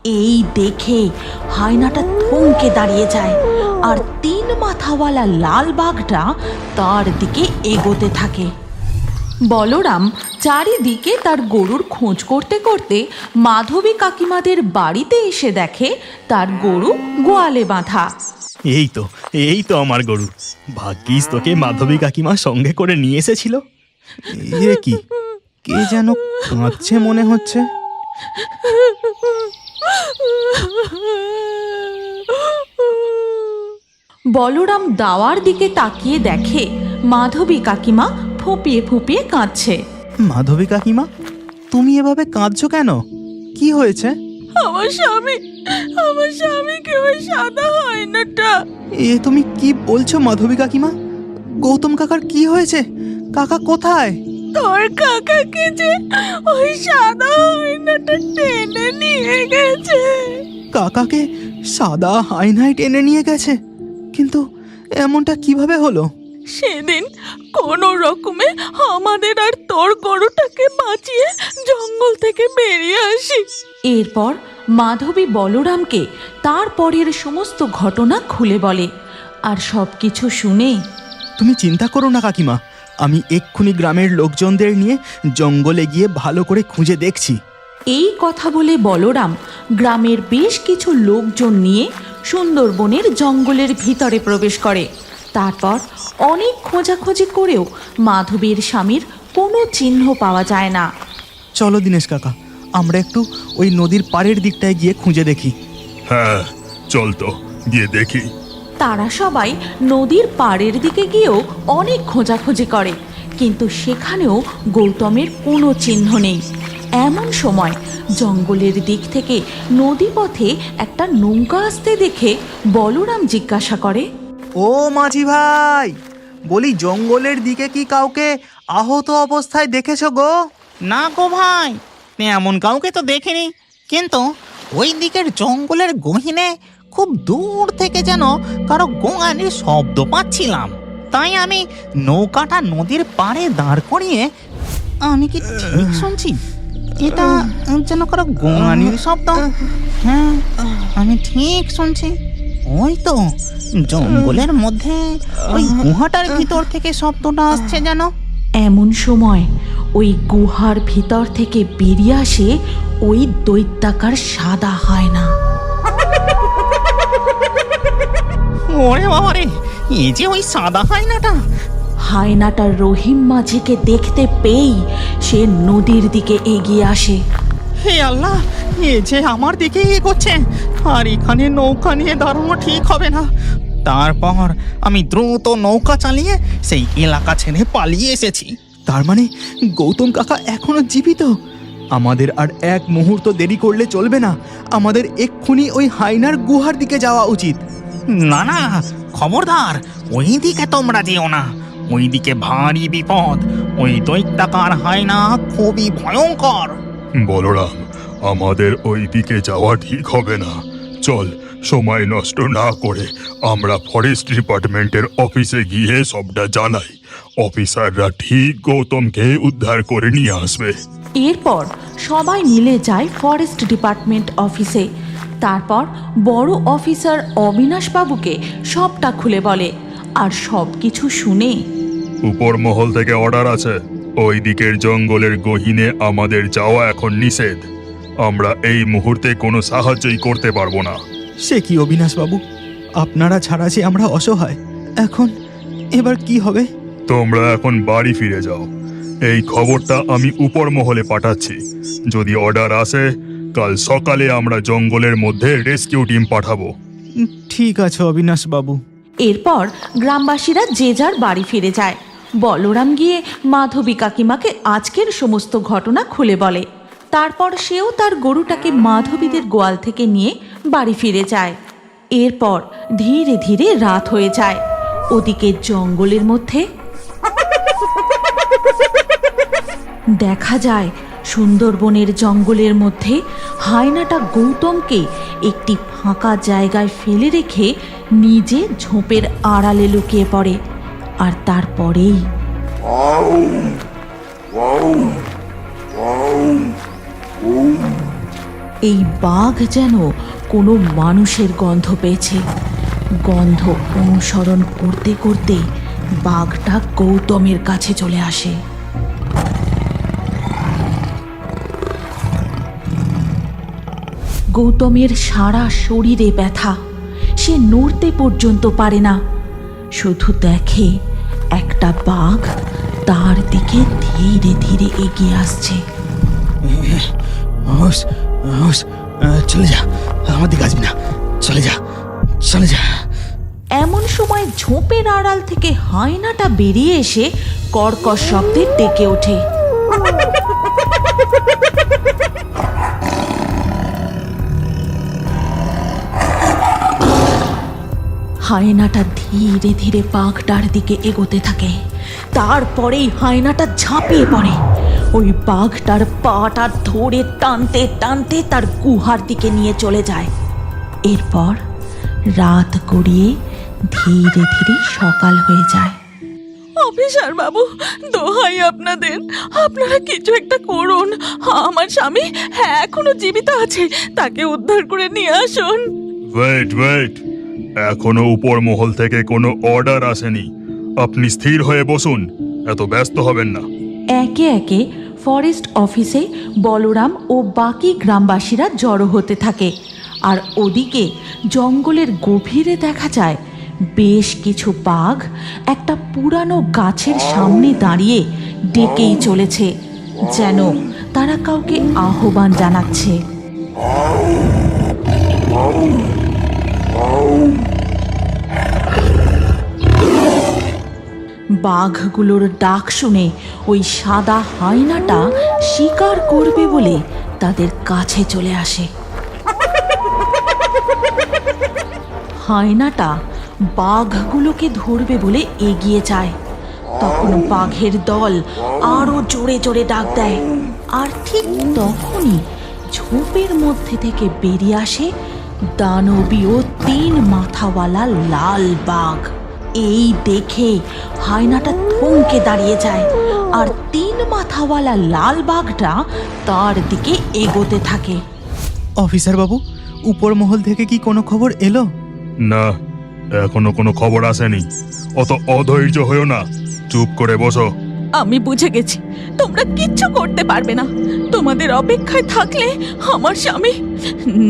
এই দেখে হায়নাটা থমকে দাঁড়িয়ে যায় আর 3 মাথাওয়ালা লাল বাঘটা তার দিকে এগোতে থাকে। বলরাম চারিদিকে তার গরুর খোঁজ করতে করতে মাধবী কাকিমাদের বাড়িতে এসে দেখে তার গরু গোয়ালে বাঁধা। এই তো আমার গরু। ভাগ্যিস তোকে মাধবী কাকিমা সঙ্গে করে নিয়ে এসেছিল। এ কি, কে যেন কাঁদছে মনে হচ্ছে। বলরাম দাওয়ার দিকে তাকিয়ে দেখে মাধবী কাকিমা ফুঁপিয়ে ফুঁপিয়ে কাঁদছে। মাধবী কাকিমা, তুমি এভাবে কাঁদছো কেন? কি হয়েছে? আমার স্বামীকে ওই সাদা হায়নাটা। এ তুমি কি বলছো মাধবী কাকিমা? গৌতম কাকার কি হয়েছে? কাকা কোথায়? তোর কাকাকে যে ওই সাদা হায়নাটা টেনে নিয়ে গেছে। কাকাকে সাদা হায়নায় টেনে নিয়ে গেছে? কিন্তু এমনটা কিভাবে হলো? সেদিন কোনো রকমে আমাদের আর তোর গরুটাকে বাঁচিয়ে জঙ্গল থেকে বেরিয়ে আসি। এরপর মাধবী বলরামকে তার পরের সমস্ত ঘটনা খুলে বলে। আর সবকিছু শুনে, তুমি চিন্তা করো না কাকিমা, আমি এক্ষুনি গ্রামের লোকজনদের নিয়ে জঙ্গলে গিয়ে ভালো করে খুঁজে দেখছি। এই কথা বলে বলরাম গ্রামের বেশ কিছু লোকজন নিয়ে সুন্দরবনের জঙ্গলের ভিতরে প্রবেশ করে। তারপর অনেক খোঁজাখুঁজি করেও মাধবীর স্বামীর কোনো চিহ্ন পাওয়া যায় না। চলো দীনেশ কাকা, আমরা একটু ওই নদীর পাড়ের দিকটায় গিয়ে খুঁজে দেখি। হ্যাঁ, চল তো গিয়ে দেখি। তারা সবাই নদীর পাড়ের দিকে গিয়েও অনেক খোঁজাখুঁজি করে, কিন্তু সেখানেও গৌতমের কোনো চিহ্ন নেই। এমন সময় জঙ্গলের দিক থেকে নদীপথে একটা নৌকা আসতে দেখে বলরাম জিজ্ঞাসা করে, ও মাঝি ভাই, বলি জঙ্গলের দিকে কি কাউকে আহত অবস্থায় দেখেছো গো? না গো ভাই, এমন কাউকে তো দেখিনি, কিন্তু ওই দিকের জঙ্গলের গহীনে খুব দূর থেকে যেন কারো গোঙানির শব্দ পাচ্ছিলাম। তাই আমি নৌকাটা নদীর পাড়ে দাঁড় করিয়ে, আমি কি ঠিক শুনছি? এটা যেন কারো গোঙানির শব্দ। হ্যাঁ, আমি ঠিক শুনছি। ওই তো জঙ্গলের মধ্যে ওই গুহাটার ভিতর থেকে শব্দটা আসছে যেন। এমন সময় ওই গুহার ভিতর থেকে বেরিয়ে আসে ওই দৈত্যাকার সাদা হায়না। ওরে বাবারে, এই যে ওই সাদা হায়নাটা। হায়নাটা রহিম মাঝিকে দেখতে পেয়েই সে নদীর দিকে এগিয়ে আসে। হে আল্লাহ, এ যে আমার দিকেই এগোচ্ছে, আর এখানে নৌকা নিয়ে দাঁড়ানো ঠিক হবে না। তারপর আমি দ্রুত নৌকা চালিয়ে সেই এলাকা ছেড়ে পালিয়ে এসেছি। তার মানে গৌতম কাকা এখনো জীবিত? আমাদের আর এক মুহূর্ত দেরি করলে চলবে না, আমাদের এক্ষুনি ওই হায়নার গুহার দিকে যাওয়া উচিত। না না, খবরদার, ওই দিকে তোমরা যেও না। ওই দিকে ভারী বিপদ। ওই দৈত্যাকার হায়না খুবই ভয়ঙ্কর। বলরাম, আমাদের ওই দিকে যাওয়া ঠিক হবে না। চল, সময় নষ্ট না করে আমরা ফরেস্ট ডিপার্টমেন্টের অফিসে গিয়ে সবটা জানাই। অফিসাররা ঠিক গৌতমকে উদ্ধার করে নিয়ে আসবে। এরপর সবাই মিলে যায় ফরেস্ট ডিপার্টমেন্ট অফিসে। তারপর বড় অফিসার অবিনাশ বাবুকে সবটা খুলে বলে। আর সব কিছু শুনে, উপর মহল থেকে অর্ডার আছে, ওই দিকের জঙ্গলের গহীনে আমাদের যাওয়া এখন নিষেধ। আমরা এই মুহূর্তে কোনো সাহায্যই করতে পারবো না। সে কি অবিনাশ বাবু, আপনারা ছাড়া যে আমরা অসহায়। এখন এবার কি হবে? তোমরা এখন বাড়ি ফিরে যাও। এই খবরটা আমি উপর মহলে পাঠাচ্ছি। যদি অর্ডার আসে, কাল সকালে আমরা জঙ্গলের মধ্যে রেস্কিউ টিম পাঠাবো। ঠিক আছে অবিনাশ বাবু। এরপর গ্রামবাসীরা যে যার বাড়ি ফিরে যায়। বলরাম গিয়ে মাধবী কাকিমাকে আজকের সমস্ত ঘটনা খুলে বলে। তারপর সেও তার গরুটাকে মাধবীদের গোয়াল থেকে নিয়ে বাড়ি ফিরে যায়। এরপর ধীরে ধীরে রাত হয়ে যায়। ওদিকে জঙ্গলের মধ্যে দেখা যায় সুন্দরবনের জঙ্গলের মধ্যে হায়নাটা গৌতমকে একটি ফাঁকা জায়গায় ফেলে রেখে নিজে ঝোপের আড়ালে লুকিয়ে পড়ে। আর তারপরেই এই বাঘ যেন কোনো মানুষের গন্ধ পেয়েছে। গন্ধ অনুসরণ করতে করতে বাঘটা গৌতমের কাছে চলে আসে। গৌতমের সারা শরীরে ব্যথা, সে নড়তে পর্যন্ত পারে না, শুধু দেখে একটা বাঘ তার দিকে ধীরে ধীরে এগিয়ে আসছে। চলে যা, আমার দিকে আসবি না, চলে যা, চলে যা। এমন সময় ঝোপের আড়াল থেকে হায়নাটা বেরিয়ে এসে কর্কশ শব্দে ডেকে ওঠে। হায়নাটা ধীরে ধীরে বাঘটার দিকে এগোতে থাকে। তারপরেই হায়নাটা ঝাঁপিয়ে পড়ে। ওই বাঘটার পাটা ধরে টানতে টানতে তার গুহার দিকে নিয়ে চলে যায়। এরপর রাত গড়িয়ে ধীরে ধীরে সকাল হয়ে যায়। অফিসার বাবু, দোহাই আপনাদের, আপনারা কিছু একটা করুন। আমার স্বামী এখনো জীবিত আছে, তাকে উদ্ধার করে নিয়ে আসুন। ওয়েট, এখনো উপর মহল থেকে কোনো অর্ডার আসেনি। আপনি স্থির হয়ে বসুন, এত ব্যস্ত হবেন না। একে একে ফরেস্ট অফিসে বলরাম ও বাকি গ্রামবাসীরা জড়ো হতে থাকে। আর ওদিকে জঙ্গলের গভীরে দেখা যায় বেশ কিছু বাঘ একটা পুরানো গাছের সামনে দাঁড়িয়ে ডেকেই চলেছে, যেন তারা কাউকে আহ্বান জানাচ্ছে। বাঘগুলোর ডাক শুনে ওই সাদা হায়নাটা শিকার করবে বলে তাদের কাছে চলে আসে। হায়নাটা বাঘগুলোকে ধরবে বলে এগিয়ে যায়। তখন বাঘের দল আরো জোরে জোরে ডাক দেয়। আর ঠিক তখনই ঝোপের মধ্যে থেকে বেরিয়ে আসে দানবীয় 3 মাথাওয়ালা লাল বাঘ। এই দেখে হায়নাটা থমকে দাঁড়িয়ে যায়, আর 3 মাথাওয়ালা লাল বাঘটা তার দিকে এগোতে থাকে। অফিসার বাবু, উপর মহল থেকে কি কোনো খবর এলো? না, এখনো কোনো খবর আসেনি। অত অধৈর্য হয়েও না, চুপ করে বসো। আমি বুঝে গেছি তোমরা কিচ্ছু করতে পারবে না। তোমাদের অপেক্ষায় থাকলে আমার স্বামী,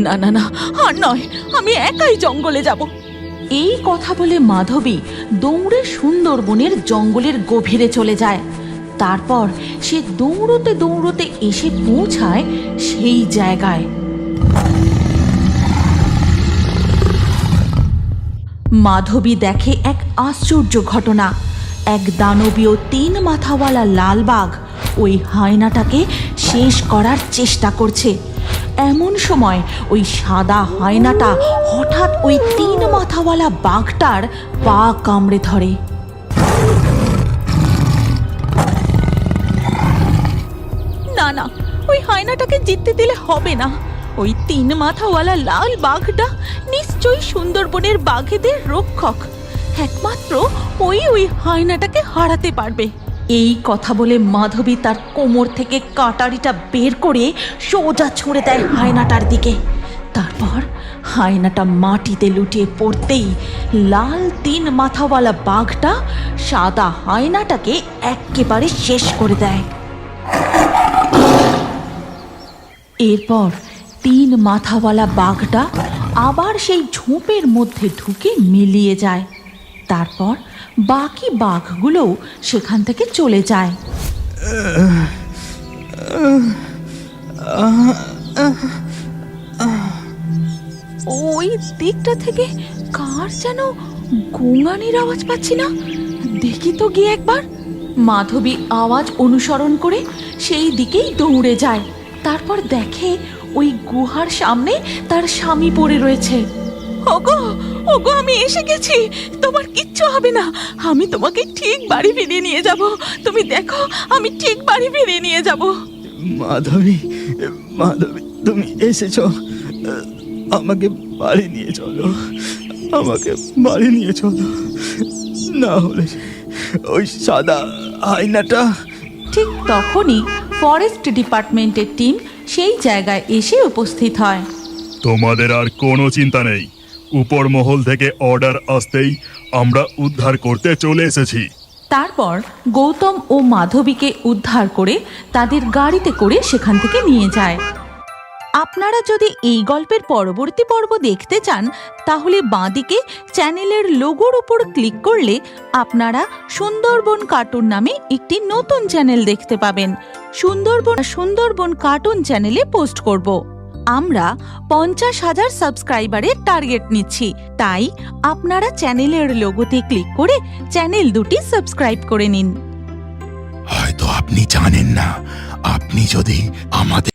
না না না, আর নয়, আমি একাই জঙ্গলে যাব। এই কথা বলে মাধবী দৌড়ে সুন্দরবনের জঙ্গলের গভীরে চলে যায়। তারপর সে দৌড়তে দৌড়তে এসে পৌঁছায় সেই জায়গায়। মাধবী দেখে এক আশ্চর্য ঘটনা। এক দানবীয় 3 মাথাওয়ালা লাল বাঘ ওই হায়নাটাকে শেষ করার চেষ্টা করছে। এমন সময় ওই সাদা হায়নাটা হঠাৎ ওই 3 মাথাওয়ালা বাঘটার পা কামড়ে ধরে। না না, ওই হায়নাটাকে জিততে দিলে হবে না। ওই 3 মাথাওয়ালা লাল বাঘটা নিশ্চয়ই সুন্দরবনের বাঘেদের রক্ষক। একমাত্র ওই হায়নাটাকে হারাতে পারবে। এই কথা বলে মাধবী তার কোমর থেকে কাটারিটা বের করে সোজা ছুঁড়ে দেয় হায়নাটার দিকে। তারপর হায়নাটা মাটিতে লুটিয়ে পড়তেই লাল 3 মাথাওয়ালা বাঘটা সাদা হায়নাটাকে একেবারে শেষ করে দেয়। এরপর 3 মাথাওয়ালা বাঘটা আবার সেই ঝোপের মধ্যে ঢুকে মিলিয়ে যায়। তারপর বাকি বাঘগুলোও সেখান থেকে চলে যায়। ওই দিকটা থেকে কার যেন গোঙানির আওয়াজ পাচ্ছি না, দেখি তো গিয়ে একবার। মাধবী আওয়াজ অনুসরণ করে সেই দিকেই দৌড়ে যায়। তারপর দেখে ওই গুহার সামনে তার স্বামী পড়ে রয়েছে। ওগো ওগো, আমি এসে গেছি, তোমার কিচ্ছু হবে না। আমি তোমাকে ঠিক বাড়ি ফিরিয়ে নিয়ে যাব। তুমি দেখো, আমি ঠিক বাড়ি ফিরিয়ে নিয়ে যাব। মাধবী, মাধবী, তুমি এসেছো, আমাকে বাড়ি নিয়ে চলো, আমাকে বাড়ি নিয়ে চলো, না হলে ওই সাদা আয়নাটা। ঠিক তখনই ফরেস্ট ডিপার্টমেন্টের টিম সেই জায়গায় এসে উপস্থিত হয়। তোমাদের আর কোনো চিন্তা নেই, উপর মহল থেকে অর্ডার আসতেই আমরা উদ্ধার করতে চলে এসেছি। তারপর গৌতম ও মাধবীকে উদ্ধার করে তাদের গাড়িতে করে সেখান থেকে নিয়ে যায়। আপনারা যদি এই গল্পের পরবর্তী পর্ব দেখতে চান তাহলে বাঁদিকে চ্যানেলের লোগোর উপর ক্লিক করলে আপনারা সুন্দরবন কার্টুন নামে একটি নতুন চ্যানেল দেখতে পাবেন। সুন্দরবন কার্টুন চ্যানেলে পোস্ট করব। আমরা 50,000 সাবস্ক্রাইবারের টার্গেট নিচ্ছি, তাই আপনারা চ্যানেলের লোগোতে ক্লিক করে চ্যানেল দুটি সাবস্ক্রাইব করে নিন। হয়তো আপনি জানেন না, আপনি যদি আমাদের